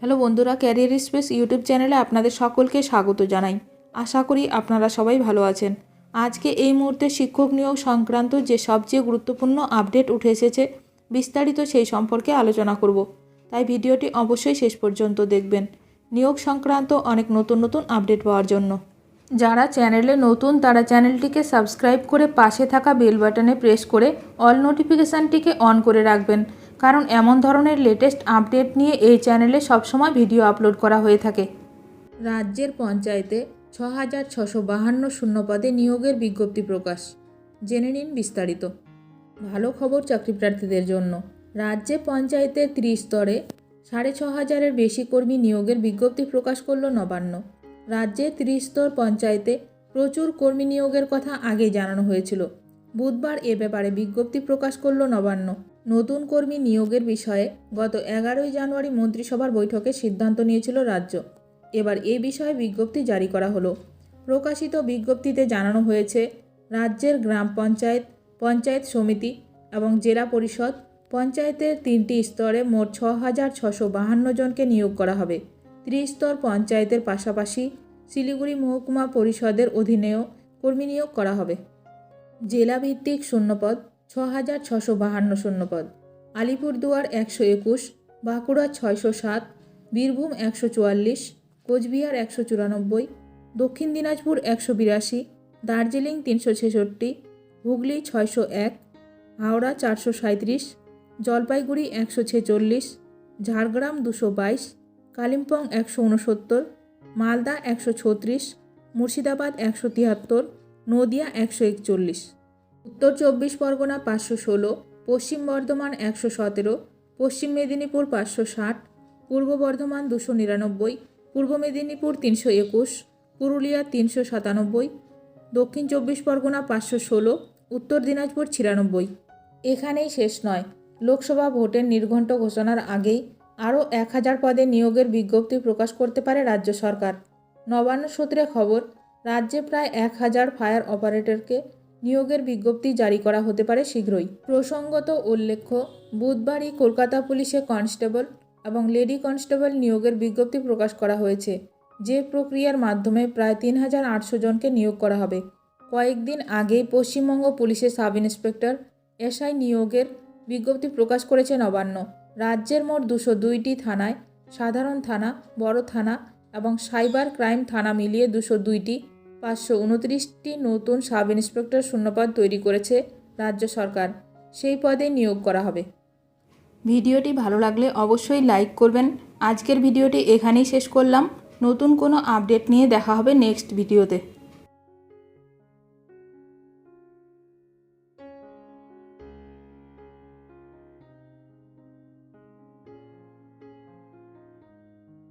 Hello বন্ধুরা, career space YouTube চ্যানেলে আপনাদের সকলকে স্বাগত জানাই। আশা করি আপনারা সবাই ভালো আছেন। আজকে এই মুহূর্তে শিক্ষক নিয়োগ সংক্রান্ত যে সবচেয়ে গুরুত্বপূর্ণ আপডেট উঠে এসেছে, বিস্তারিত সেই সম্পর্কে আলোচনা করব। তাই ভিডিওটি অবশ্যই শেষ পর্যন্ত দেখবেন নিয়োগ সংক্রান্ত অনেক নতুন আপডেট পাওয়ার জন্য। যারা চ্যানেলে নতুন তারা চ্যানেলটিকে সাবস্ক্রাইব করে পাশে থাকা বেল বাটনে প্রেস করে অল নোটিফিকেশানটিকে অন করে রাখবেন, কারণ এমন ধরনের লেটেস্ট আপডেট নিয়ে এই চ্যানেলে সবসময় ভিডিও আপলোড করা হয়ে থাকে। রাজ্যের পঞ্চায়েতে 6,652 শূন্যপদে নিয়োগের বিজ্ঞপ্তি প্রকাশ। জেনে নিন বিস্তারিত। ভালো খবর চাকরি প্রার্থীদের জন্য। রাজ্যে পঞ্চায়েতের 30 স্তরে 6,500-এর বেশি কর্মী নিয়োগের বিজ্ঞপ্তি প্রকাশ করল নবান্ন। রাজ্যে 30 স্তর পঞ্চায়েতে প্রচুর কর্মী নিয়োগের কথা আগেই জানানো হয়েছিল। বুধবার এ ব্যাপারে বিজ্ঞপ্তি প্রকাশ করল নবান্ন। নতুন কর্মী নিয়োগের বিষয়ে গত 11ই জানুয়ারি মন্ত্রিসভার বৈঠকে সিদ্ধান্ত নিয়েছিল রাজ্য। এবার এ বিষয়ে বিজ্ঞপ্তি জারি করা হলো। প্রকাশিত বিজ্ঞপ্তিতে জানানো হয়েছে, রাজ্যের গ্রাম পঞ্চায়েত, পঞ্চায়েত সমিতি এবং জেলা পরিষদ পঞ্চায়েতের 3টি স্তরে মোট 6,652 জনকে নিয়োগ করা হবে। 30 স্তর পঞ্চায়েতের পাশাপাশি শিলিগুড়ি মহকুমা পরিষদের অধীনেও কর্মী নিয়োগ করা হবে। জেলাভিত্তিক শূন্যপদ 6,652 শূন্যপদ। আলিপুরদুয়ার 121, বাঁকুড়া 607, বীরভূম 144, কোচবিহার 194, দক্ষিণ দিনাজপুর 182, দার্জিলিং 366, হুগলি 601, হাওড়া 437, জলপাইগুড়ি 146, ঝাড়গ্রাম 222, কালিম্পং 169, মালদা 136, মুর্শিদাবাদ 173, নদিয়া 141, উত্তর 24 পরগনা 516, পশ্চিম বর্ধমান 117, পশ্চিম মেদিনীপুর 560, পূর্ব বর্ধমান 299, পূর্ব মেদিনীপুর 321, পুরুলিয়া 397, দক্ষিণ 24 পরগনা 516, উত্তর দিনাজপুর 96। এখানেই শেষ নয়, লোকসভা ভোটের নির্ঘণ্ট ঘোষণার আগেই আরও 1000 পদে নিয়োগের বিজ্ঞপ্তি প্রকাশ করতে পারে রাজ্য সরকার। নবান্ন সূত্রে খবর, রাজ্যে প্রায় 1000 ফায়ার অপারেটরকে নিয়োগের বিজ্ঞপ্তি জারি করা হতে পারে শীঘ্রই। প্রসঙ্গত উল্লেখ্য, বুধবারই কলকাতা পুলিশে কনস্টেবল এবং লেডি কনস্টেবল নিয়োগের বিজ্ঞপ্তি প্রকাশ করা হয়েছে, যে প্রক্রিয়ার মাধ্যমে প্রায় 3,800 জনকে নিয়োগ করা হবে। কয়েকদিন আগেই পশ্চিমবঙ্গ পুলিশের সাব ইন্সপেক্টর এসআই নিয়োগের বিজ্ঞপ্তি প্রকাশ করেছে নবান্ন। রাজ্যের মোট 202টি থানায়, সাধারণ থানা, বড় থানা এবং সাইবার ক্রাইম থানা মিলিয়ে 202টি 529টি নতুন সাব ইন্সপেক্টর শূন্যপদ তৈরি করেছে রাজ্য সরকার। সেই পদে নিয়োগ করা হবে। ভিডিওটি ভালো লাগলে অবশ্যই লাইক করবেন। আজকের ভিডিওটি এখানেই শেষ করলাম। নতুন কোনো আপডেট নিয়ে দেখা হবে নেক্সট ভিডিওতে।